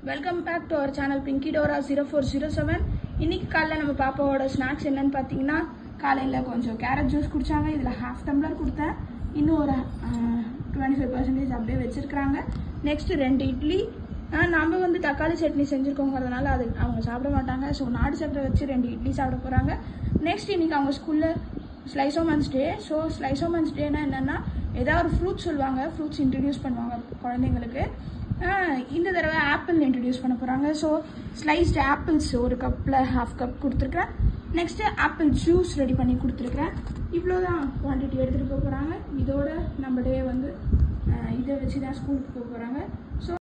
Welcome back to our channel Pinky Dora 0407. இன்னைக்கு காலையில் நம்ம பாப்பாவோட ஸ்நாக்ஸ் என்னன்னு பார்த்தீங்கன்னா, காலையில் கொஞ்சம் கேரட் ஜூஸ் குடித்தாங்க. இதில் ½ டம்ளர் கொடுத்தேன். இன்னும் ஒரு 25% அப்படியே வச்சுருக்குறாங்க. நெக்ஸ்ட்டு 2 இட்லி. நம்ம வந்து தக்காளி சட்னி செஞ்சுருக்கோங்கிறதுனால அது அவங்க சாப்பிட மாட்டாங்க. ஸோ நாடு சக்கரை வச்சு 2 இட்லி சாப்பிட போகிறாங்க. நெக்ஸ்ட் இன்னைக்கு அவங்க ஸ்கூலில் ஸ்லைசோமன்ஸ் டே. ஸோ ஸ்லைசோமன்ஸ் டேனா என்னென்னா, ஏதாவது ஒரு ஃப்ரூட்ஸ் சொல்லுவாங்க, ஃப்ரூட்ஸ் இன்ட்ரடியூஸ் பண்ணுவாங்க குழந்தைங்களுக்கு. இந்த தடவை ஆப்பிள் இன்ட்ரடியூஸ் பண்ண போகிறாங்க. ஸோ ஸ்லைஸ்டு ஆப்பிள்ஸ் ஒரு கப்பில் ½ கப் கொடுத்துருக்குறேன். நெக்ஸ்ட்டு ஆப்பிள் ஜூஸ் ரெடி பண்ணி கொடுத்துருக்குறேன். இவ்வளோதான் குவான்டிட்டி எடுத்துகிட்டு போக போகிறாங்க. இதோட நம்ம டே வந்து இதை வச்சு தான் ஸ்கூலுக்கு போக போகிறாங்க. ஸோ